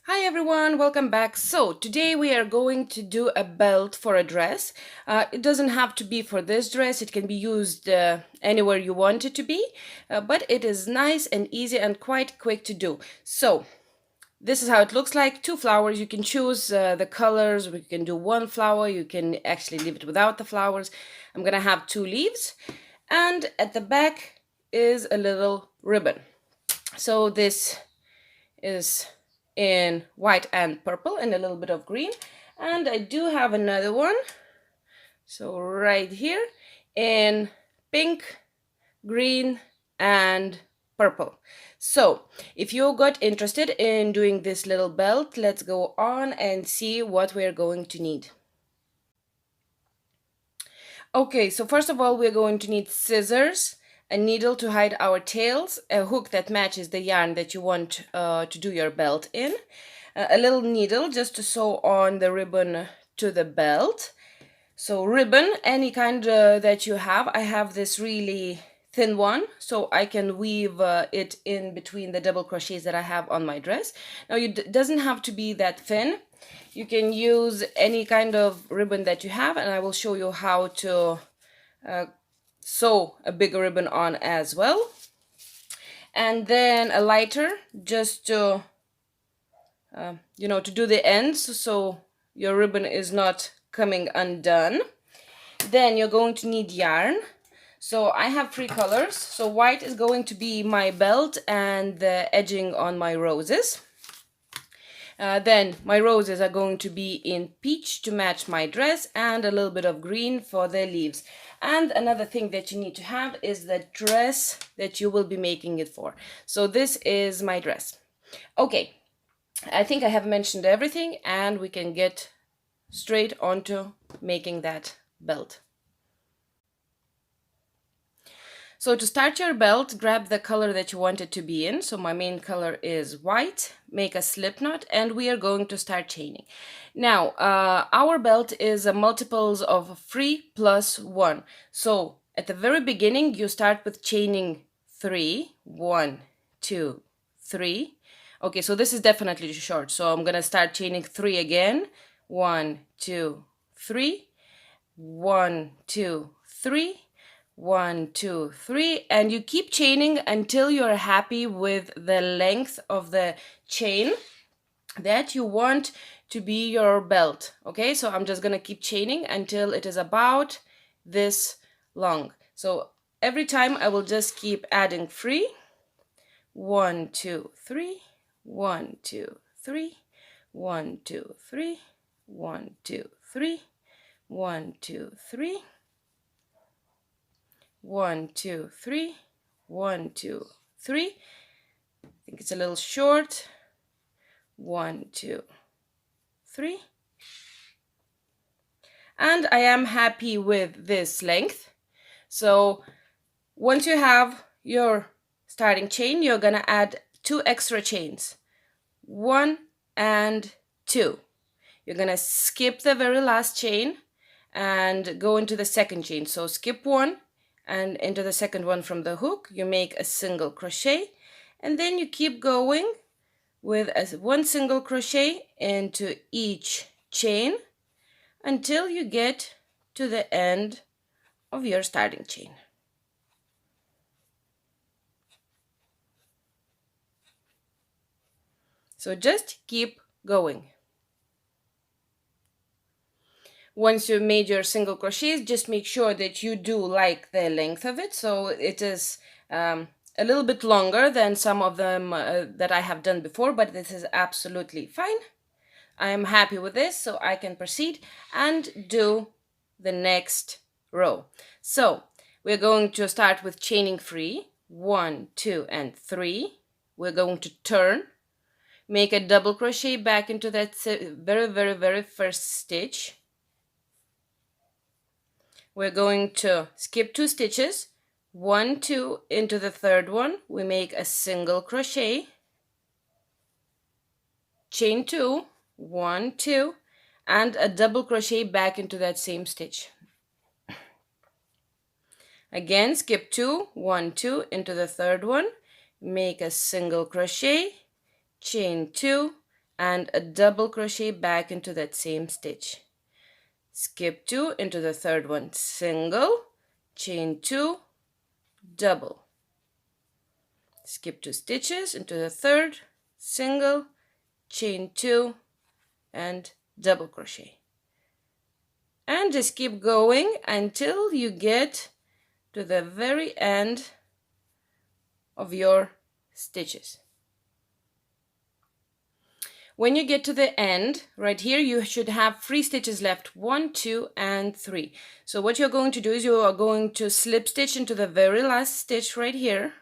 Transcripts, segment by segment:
Hi everyone, welcome back. So today we are going to do a belt for a dress. It doesn't have to be for this dress, it can be used anywhere you want it to be, but it is nice and easy and quite quick to do. So this is how it looks like. Two flowers, you can choose the colors. We can do one flower, you can actually leave it without the flowers. I'm gonna have two leaves, and at the back is a little ribbon. So this is in white and purple and a little bit of green, and I do have another one, so right here, in pink, green and purple. So if you got interested in doing this little belt, let's go on and see what we're going to need. Okay, so first of all, we're going to need scissors, a needle to hide our tails, a hook that matches the yarn that you want to do your belt in, a little needle just to sew on the ribbon to the belt. So ribbon, any kind that you have. I have this really thin one, so I can weave it in between the double crochets that I have on my dress. Now it doesn't have to be that thin. You can use any kind of ribbon that you have, and I will show you how to sew a bigger ribbon on as well. And then a lighter just to to do the ends so your ribbon is not coming undone. Then you're going to need yarn. So I have three colors. So white is going to be my belt and the edging on my roses. Then my roses are going to be in peach to match my dress, and a little bit of green for the leaves. And another thing that you need to have is the dress that you will be making it for. So this is my dress. Okay, I think I have mentioned everything, and we can get straight onto making that belt. So to start your belt, grab the color that you want it to be in. So my main color is white. Make a slip knot, and we are going to start chaining. Now, our belt is a multiples of 3 plus 1. So at the very beginning, you start with chaining 3. 1, 2, 3. Okay, so this is definitely too short. So I'm going to start chaining 3 again. 1, 2, 3. 1, 2, 3. 1, 2, 3, and you keep chaining until you're happy with the length of the chain that you want to be your belt. Okay, so I'm just gonna keep chaining until it is about this long. So every time I will just keep adding 3. 1, 2, 3. 1, 2, 3. 1, 2, 3. 1, 2, 3. 1, 2, 3. 1, 2, 3. 1, 2, 3. I think it's a little short. 1, 2, 3. And I am happy with this length. So once you have your starting chain, you're gonna add 2 extra chains. 1 and 2. You're gonna skip the very last chain and go into the second chain. So skip 1 and into the second one from the hook. You make a single crochet, and then you keep going with one single crochet into each chain until you get to the end of your starting chain. So just keep going. Once you've made your single crochets, just make sure that you do like the length of it, so it is a little bit longer than some of them that I have done before, but this is absolutely fine. I am happy with this, so I can proceed and do the next row. So we're going to start with chaining 3. 1, 2, and 3. We're going to turn, make a double crochet back into that very first stitch. We're going to skip 2 stitches, 1, 2 into the third one. We make a single crochet, chain 2, 1, 2, and a double crochet back into that same stitch. Again, skip 2, 1, 2 into the third one, make a single crochet, chain 2, and a double crochet back into that same stitch. Skip 2 into the third one, single, chain 2, double. Skip 2 stitches into the third, single, chain 2, and double crochet. And just keep going until you get to the very end of your stitches. When you get to the end, right here, you should have 3 stitches left, 1, 2, and 3. So what you're going to do is you are going to slip stitch into the very last stitch right here.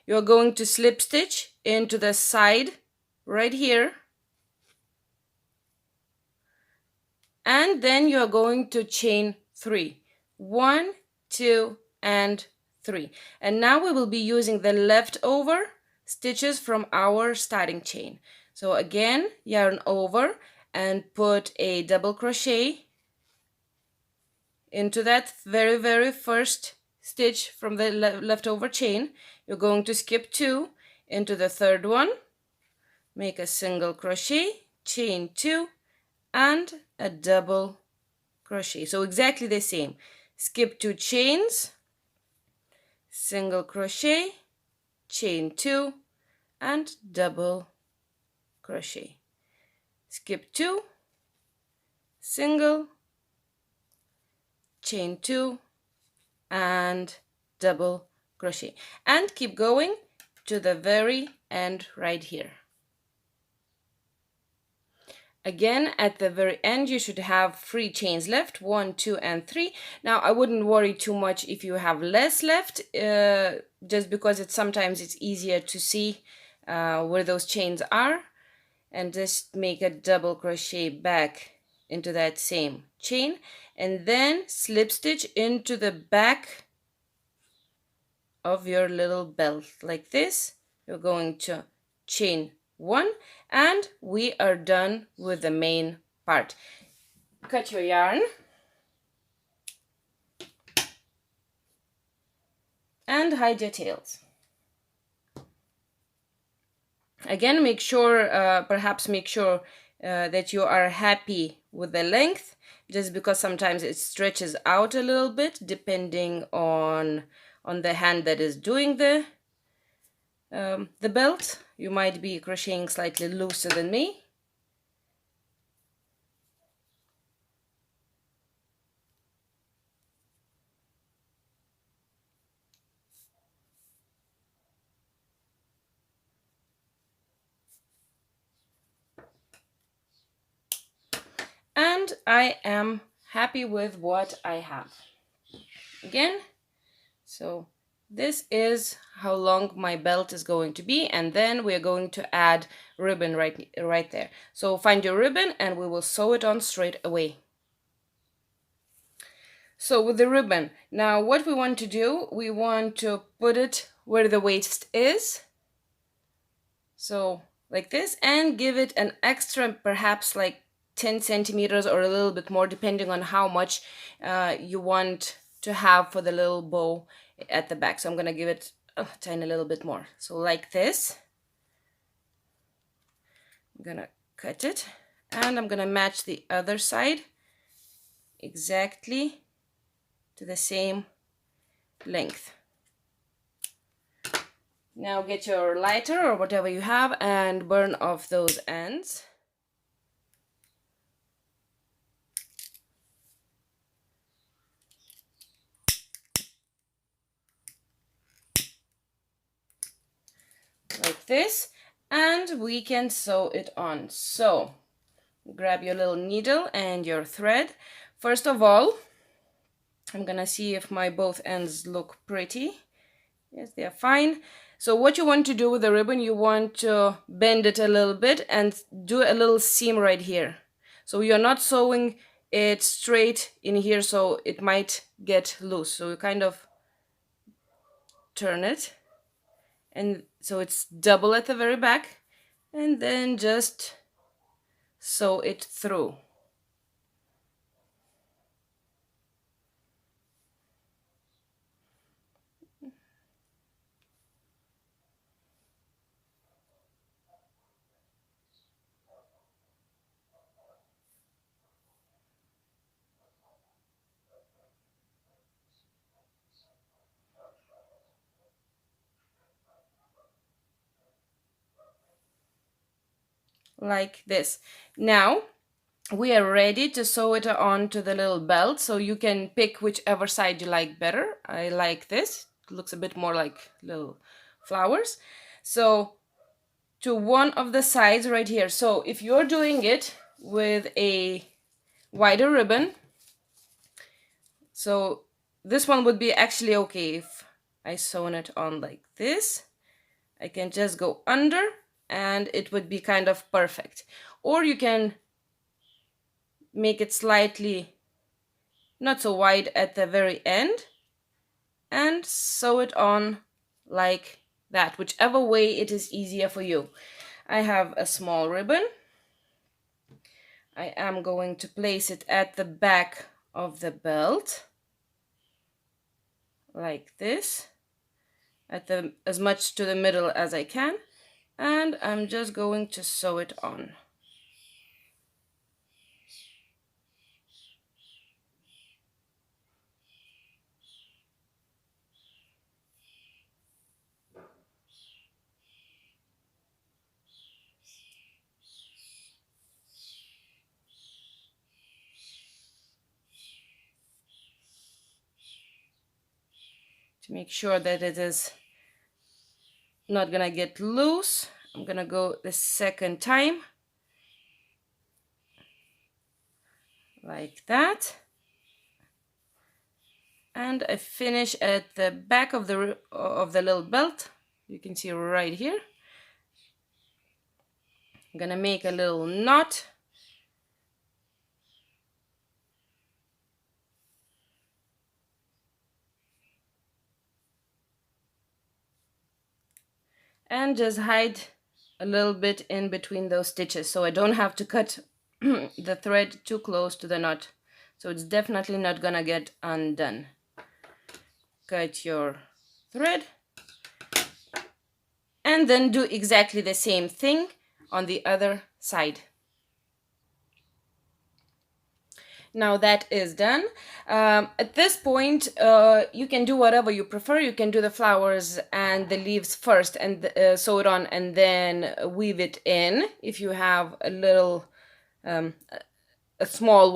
You're going to slip stitch into the side right here. And then you're going to chain 3. 1, 2, and 3. And now we will be using the leftover stitches from our starting chain. So again, yarn over and put a double crochet into that very first stitch from the leftover chain. You're going to skip 2 into the third one, make a single crochet, chain 2, and a double crochet. So exactly the same. Skip 2 chains, single crochet, chain 2, and double crochet. Skip 2, single, chain 2, and double crochet. And keep going to the very end right here. Again, at the very end, you should have 3 chains left, 1, 2, and 3. Now, I wouldn't worry too much if you have less left, just because sometimes it's easier to see where those chains are. And just make a double crochet back into that same chain, and then slip stitch into the back of your little belt like this. You're going to chain 1, and we are done with the main part. Cut your yarn and hide your tails. Again, make sure, perhaps make sure that you are happy with the length, just because sometimes it stretches out a little bit depending on the hand that is doing the belt. You might be crocheting slightly looser than me. And I am happy with what I have. Again, so this is how long my belt is going to be, and then we're going to add ribbon right there. So find your ribbon and we will sew it on straight away. So with the ribbon, now what we want to do, we want to put it where the waist is. So like this, and give it an extra, perhaps like 10 centimeters or a little bit more, depending on how much you want to have for the little bow at the back. So I'm going to give it a tiny little bit more. So like this. I'm going to cut it, and I'm going to match the other side exactly to the same length. Now get your lighter or whatever you have and burn off those ends. Like this, and we can sew it on. So grab your little needle and your thread. First of all, I'm gonna see if my both ends look pretty. Yes, they are fine. So what you want to do with the ribbon, you want to bend it a little bit and do a little seam right here. So you're not sewing it straight in here, so it might get loose. So you kind of turn it, and so it's double at the very back, and then just sew it through. like this. Now we are ready to sew it on to the little belt, so you can pick whichever side you like better. I like this, it looks a bit more like little flowers. So to one of the sides right here. So if you're doing it with a wider ribbon, so this one would be actually okay if I sewn it on like this. I can just go under and it would be kind of perfect. Or you can make it slightly not so wide at the very end and sew it on like that, whichever way it is easier for you. I have a small ribbon. I am going to place it at the back of the belt like this, at the as much to the middle as I can, and I'm just going to sew it on. To make sure that it is not gonna get loose, I'm gonna go the second time like that, and I finish at the back of the little belt. You can see right here. I'm gonna make a little knot. And just hide a little bit in between those stitches so I don't have to cut the thread too close to the knot. So it's definitely not gonna get undone. Cut your thread and then do exactly the same thing on the other side. Now that is done. At this point, you can do whatever you prefer. You can do the flowers and the leaves first and sew it on and then weave it in. If you have a little, a small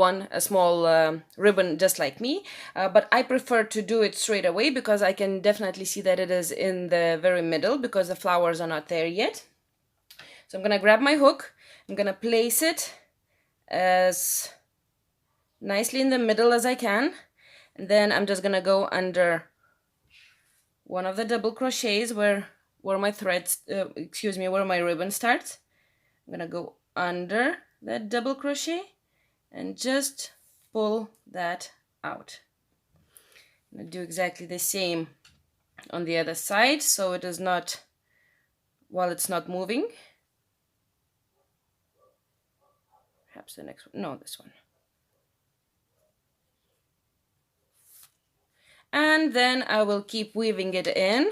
ribbon just like me. But I prefer to do it straight away because I can definitely see that it is in the very middle because the flowers are not there yet. So I'm gonna grab my hook. I'm gonna place it as nicely in the middle as I can, and then I'm just gonna go under one of the double crochets where my threads where my ribbon starts. I'm gonna go under that double crochet and just pull that out. I'm gonna do exactly the same on the other side so it is not, while it's not moving. Perhaps the next one, no, this one. And then I will keep weaving it in.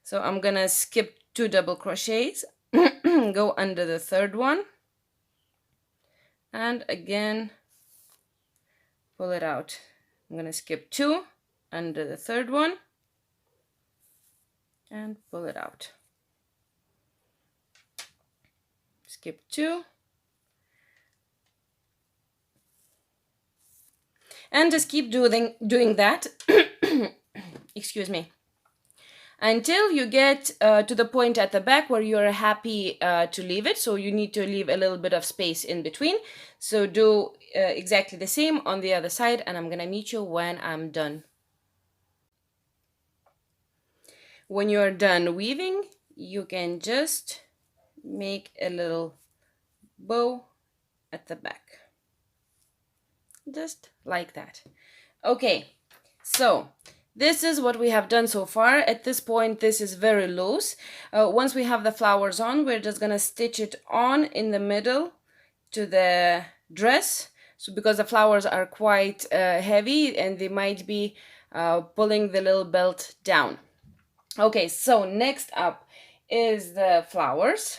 So I'm gonna skip 2 double crochets, go under the third one, and again pull it out. I'm gonna skip 2 under the third one and pull it out. Skip 2 and just keep doing that excuse me, until you get to the point at the back where you're happy to leave it. So you need to leave a little bit of space in between. So do exactly the same on the other side, and I'm gonna meet you when I'm done. When you're done weaving, you can just make a little bow at the back, just like that. Okay, so this is what we have done so far. At this point, this is very loose. Once we have the flowers on, we're just gonna stitch it on in the middle to the dress. So because the flowers are quite heavy and they might be pulling the little belt down. Okay, so next up is the flowers.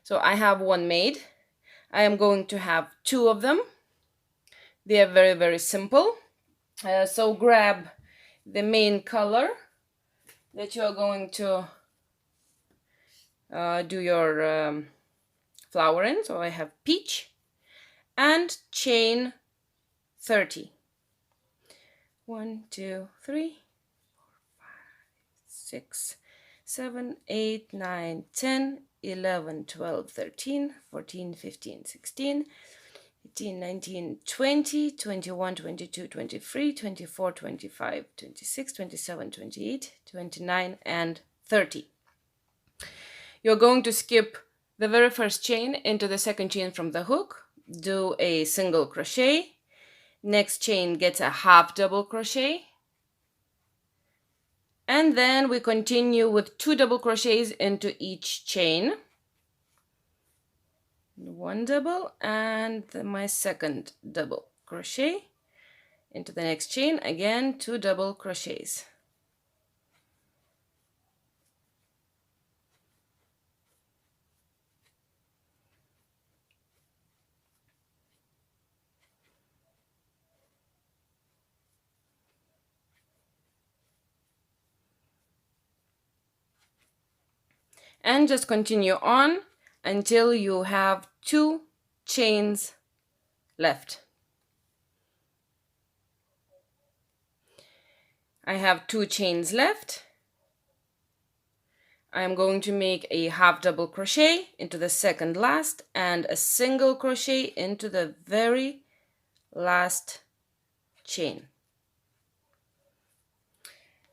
So I have one made. I am going to have 2 of them. They are very, very simple. So grab the main color that you are going to do your flower in, so I have peach, and chain 30. 1, 2, 3, 6, 7, 8, 9, 10, 11, 12, 13, 14, 15, 16, 18, 19, 20, 21, 22, 23, 24, 25, 26, 27, 28, 29, and 30. You're going to skip the very first chain into the second chain from the hook, do a single crochet, next chain gets a half double crochet, and then we continue with 2 double crochets into each chain. 1 double and my second double crochet into the next chain, again 2 double crochets. And just continue on until you have 2 chains left. I have 2 chains left. I'm going to make a half double crochet into the second last and a single crochet into the very last chain.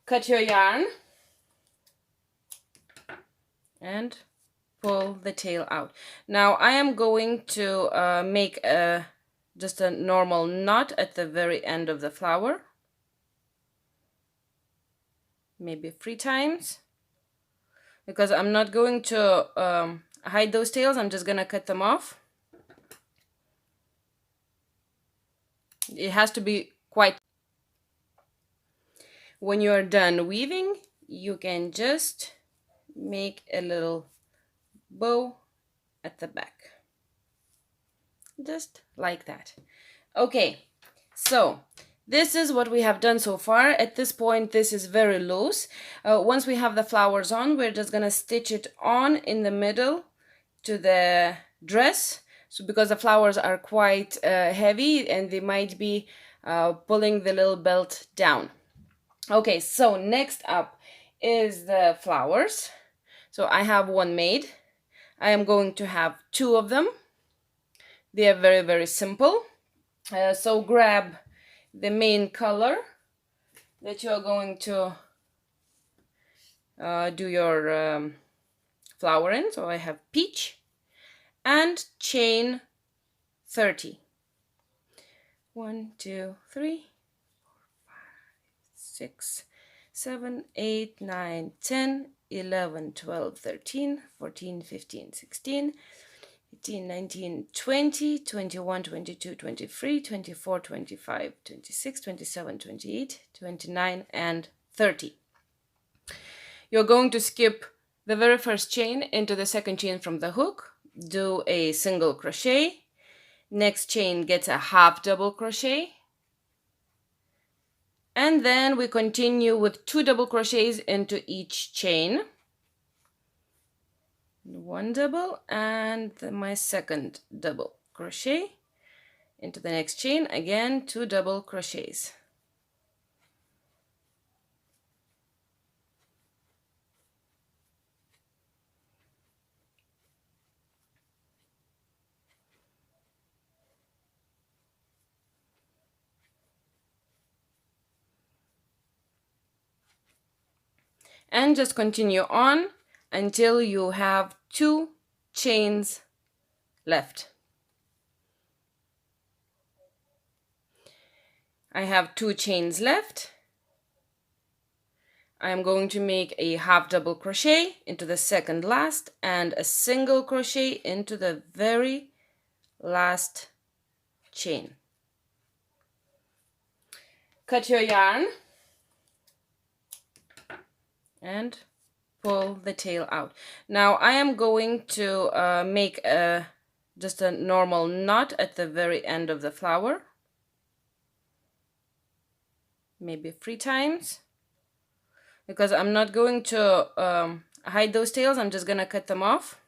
Cut your yarn and pull the tail out. Now I am going to make just a normal knot at the very end of the flower, maybe 3 times, because I'm not going to hide those tails. I'm just gonna cut them off. It has to be quite. When you are done weaving, you can just make a little bow at the back, just like that. Okay, so this is what we have done so far. At this point, this is very loose. Once we have the flowers on, we're just gonna stitch it on in the middle to the dress. So because the flowers are quite heavy and they might be pulling the little belt down. Okay, so next up is the flowers. So I have one made. I am going to have 2 of them. They are very, very simple. So grab the main color that you are going to do your flower in. So I have peach and chain 30. 1, 2, 3, 6, 7, 8, 9, 10, 11, 12, 13, 14, 15, 16, 18, 19, 20, 21, 22, 23, 24, 25, 26, 27, 28, 29, and 30. You're going to skip the very first chain into the second chain from the hook, do a single crochet, next chain gets a half double crochet, and then we continue with 2 double crochets into each chain. 1 double and my second double crochet into the next chain, again 2 double crochets. And just continue on until you have 2 chains left. I have 2 chains left. I am going to make a half double crochet into the second last and a single crochet into the very last chain. Cut your yarn and pull the tail out. Now I am going to make just a normal knot at the very end of the flower, maybe 3 times, because I'm not going to hide those tails. I'm just gonna cut them off.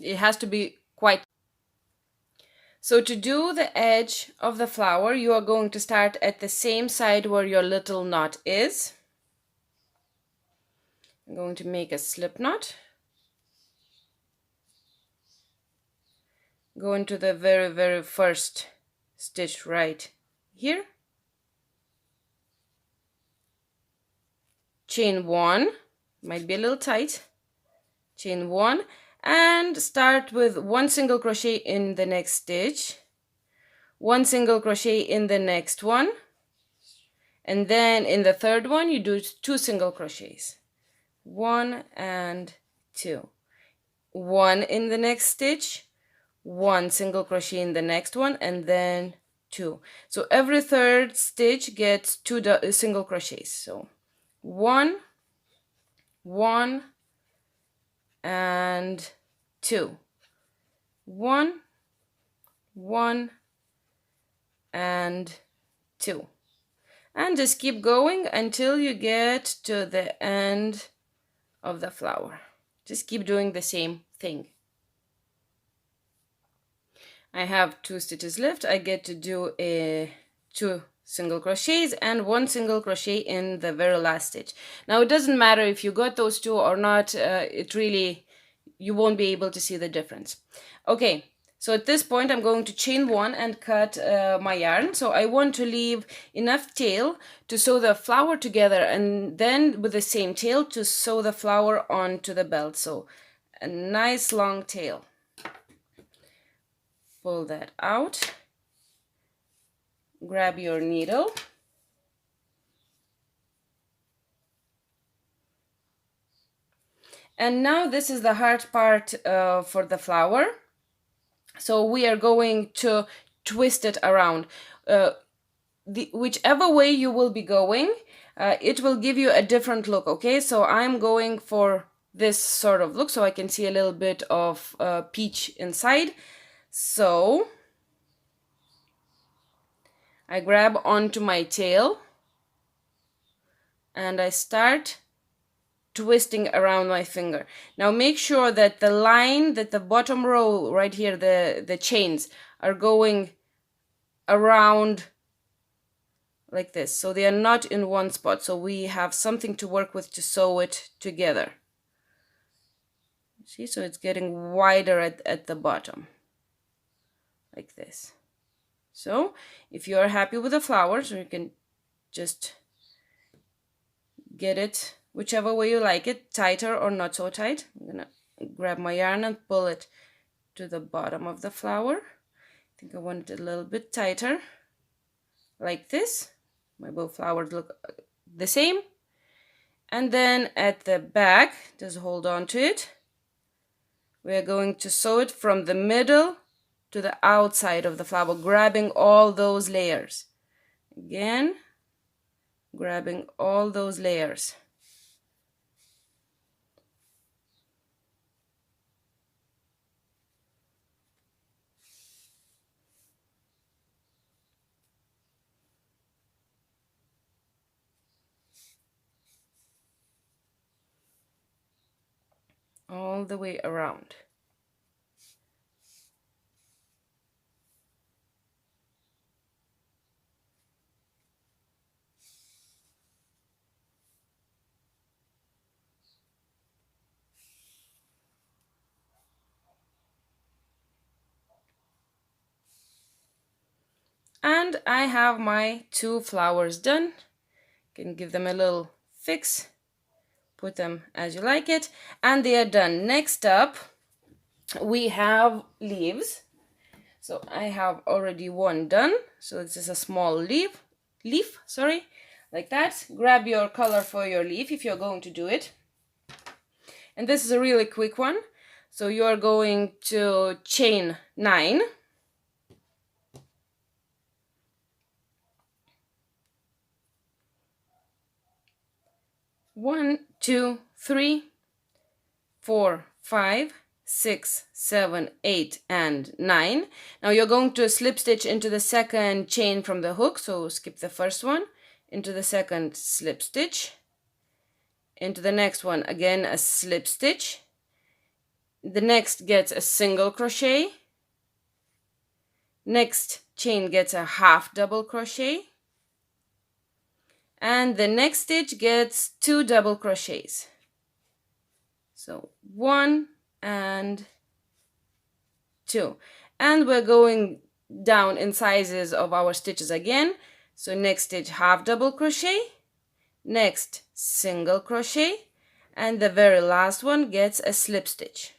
It has to be quite. So to do the edge of the flower, you are going to start at the same side where your little knot is. I'm going to make a slip knot. Go into the very first stitch right here. Chain 1, might be a little tight. Chain 1 and start with 1 single crochet in the next stitch, 1 single crochet in the next one, and then in the third one you do 2 single crochets, 1 and 2, 1 in the next stitch, 1 single crochet in the next one, and then 2. So every third stitch gets 2 single crochets. So 1, 1 and 2, 1, 1 and 2, and just keep going until you get to the end of the flower. Just keep doing the same thing. I have 2 stitches left. I get to do 2 single crochets and 1 single crochet in the very last stitch. Now it doesn't matter if you got those 2 or not, you won't be able to see the difference. Okay, so at this point I'm going to chain 1 and cut my yarn. So I want to leave enough tail to sew the flower together, and then with the same tail to sew the flower onto the belt. So a nice long tail. Pull that out, grab your needle, and now this is the hard part for the flower. So we are going to twist it around. Whichever way you will be going, it will give you a different look, okay? So I'm going for this sort of look so I can see a little bit of peach inside. So I grab onto my tail and I start twisting around my finger. Now make sure that the line, that the bottom row right here, the chains are going around like this. So they are not in one spot. So we have something to work with to sew it together. See, so it's getting wider at the bottom. Like this. So if you are happy with the flower, so you can just get it whichever way you like it, tighter or not so tight. I'm gonna grab my yarn and pull it to the bottom of the flower. I think I want it a little bit tighter, like this. My both flowers look the same. And then at the back, just hold on to it. We are going to sew it from the middle to the outside of the flower, grabbing all those layers. Again, grabbing all those layers. All the way around. And I have my 2 flowers done. Can give them a little fix, put them as you like it, and they are done. Next up, we have leaves. So I have already one done. So this is a small leaf, like that. Grab your color for your leaf if you're going to do it. And this is a really quick one. So you are going to chain 9. 1, 2, 3, 4, 5, 6, 7, 8, and 9. Now you're going to slip stitch into the second chain from the hook, so skip the first one, into the second slip stitch, into the next one again a slip stitch, the next gets a single crochet, next chain gets a half double crochet, and the next stitch gets 2 double crochets. So 1 and 2, and we're going down in sizes of our stitches again. So next stitch half double crochet, next single crochet, and the very last one gets a slip stitch.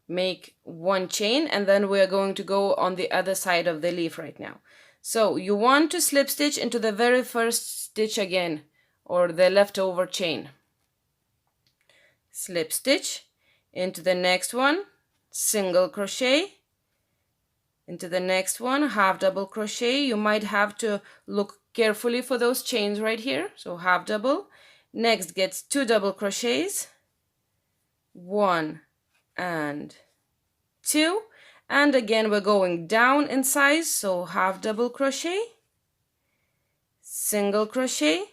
Make 1 chain, and then we're going to go on the other side of the leaf right now. So you want to slip stitch into the very first stitch again, or the leftover chain. Slip stitch into the next one, single crochet, into the next one, half double crochet. You might have to look carefully for those chains right here. So half double, next gets 2 double crochets, 1 and 2, and again we're going down in size, so half double crochet, single crochet,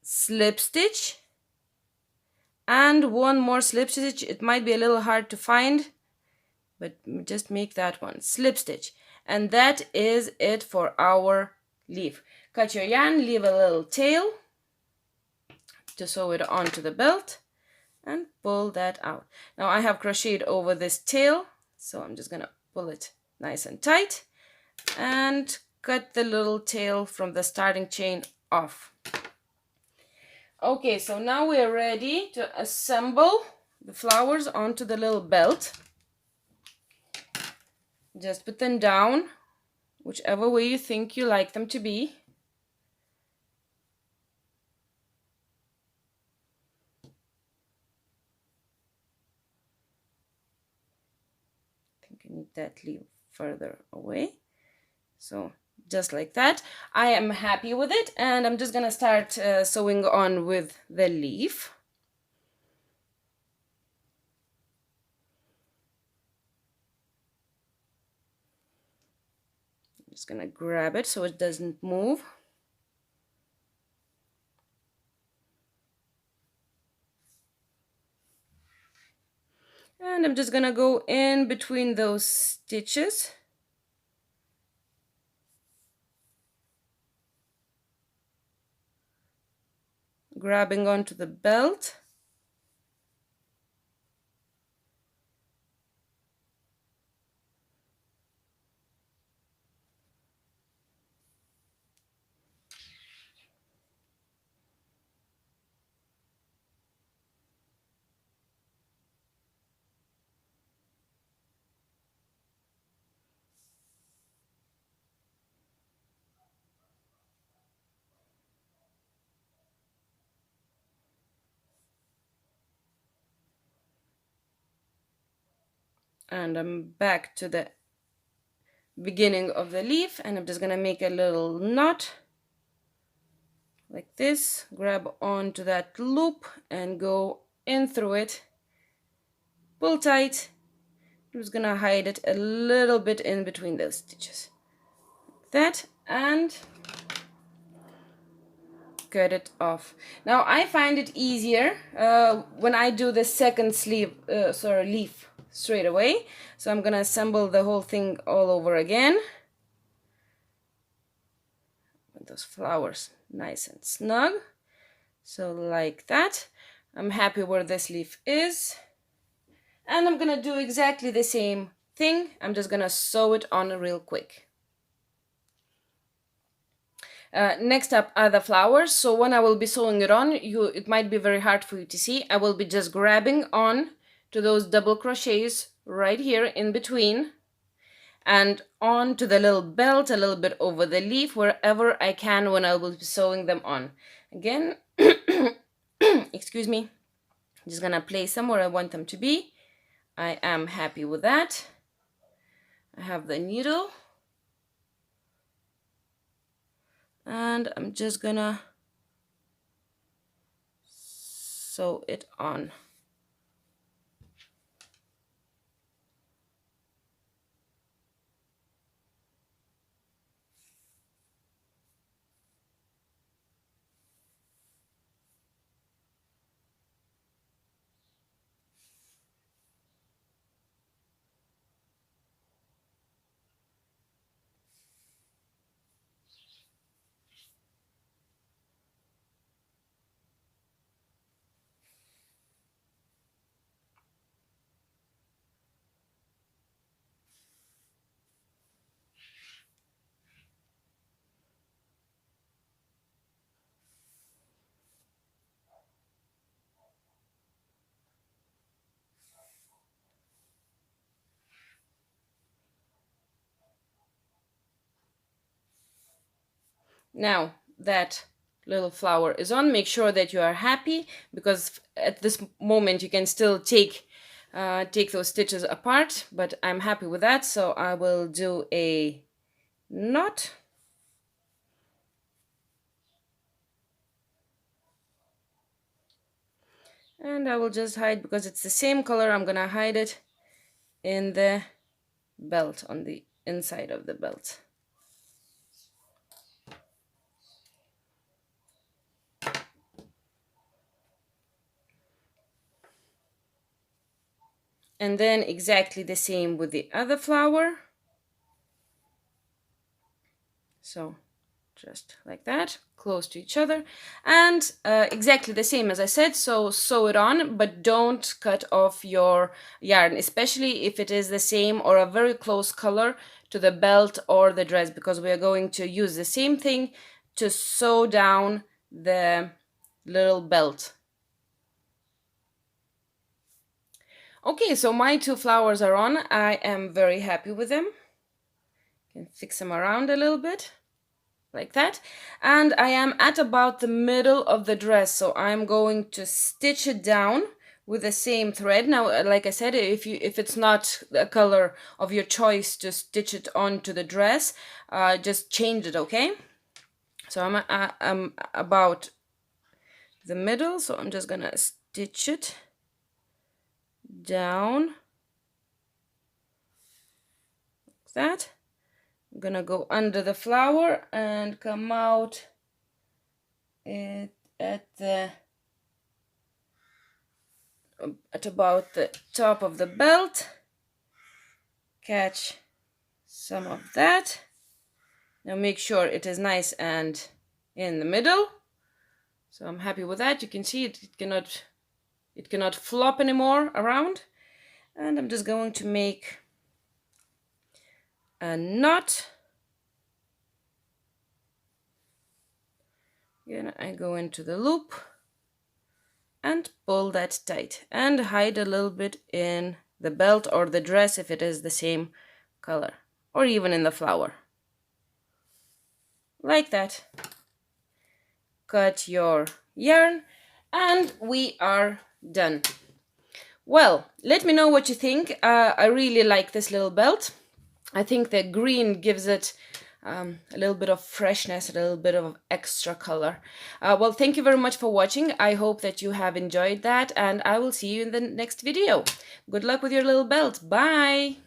slip stitch, and 1 more slip stitch. It might be a little hard to find, but just make that one, slip stitch, and that is it for our leaf. Cut your yarn, leave a little tail to sew it onto the belt, and pull that out. Now I have crocheted over this tail, so I'm just gonna pull it nice and tight and cut the little tail from the starting chain off. Okay, so now we are ready to assemble the flowers onto the little belt. Just put them down, whichever way you think you like them to be. I think I need that leaf further away. So just like that. I am happy with it, and I'm just gonna start sewing on with the leaf. I'm just gonna grab it so it doesn't move. And I'm just gonna go in between those stitches. Grabbing onto the belt. And I'm back to the beginning of the leaf, and I'm just gonna make a little knot like this, grab onto that loop and go in through it, pull tight. I'm just gonna hide it a little bit in between those stitches like that, and cut it off. Now I find it easier when I do the second leaf straight away, so I'm gonna assemble the whole thing all over again with those flowers nice and snug. So like that. I'm happy where this leaf is, and I'm gonna do exactly the same thing. I'm just gonna sew it on real quick. Next up are the flowers. So when I will be sewing it on, it might be very hard for you to see. I will be just grabbing on to those double crochets right here in between, and on to the little belt a little bit over the leaf, wherever I can when I will be sewing them on. Again, excuse me, I'm just gonna place them where I want them to be. I am happy with that. I have the needle, and I'm just gonna sew it on. Now that little flower is on, make sure that you are happy, because at this moment you can still take those stitches apart, but I'm happy with that, so I will do a knot. And I will just hide, because it's the same color, I'm gonna hide it in the belt, on the inside of the belt. And then exactly the same with the other flower. So just like that, close to each other, and exactly the same as I said. So sew it on, but don't cut off your yarn, especially if it is the same or a very close color to the belt or the dress, because we are going to use the same thing to sew down the little belt. Okay, so my two flowers are on. I am very happy with them. Can fix them around a little bit, like that. And I am at about the middle of the dress, so I'm going to stitch it down with the same thread. Now, like I said, if it's not a color of your choice to stitch it onto the dress, just change it, okay? So I'm about the middle, so I'm just gonna stitch it down like that. I'm gonna go under the flower and come out at about the top of the belt, catch some of that. Now make sure it is nice and in the middle. So I'm happy with that. You can see it cannot flop anymore around. And I'm just going to make a knot. Again, I go into the loop and pull that tight and hide a little bit in the belt or the dress if it is the same color, or even in the flower, like that. Cut your yarn and we are done. Well, let me know what you think. I really like this little belt. I think the green gives it a little bit of freshness, a little bit of extra color. Well, thank you very much for watching. I hope that you have enjoyed that, and I will see you in the next video. Good luck with your little belt. Bye!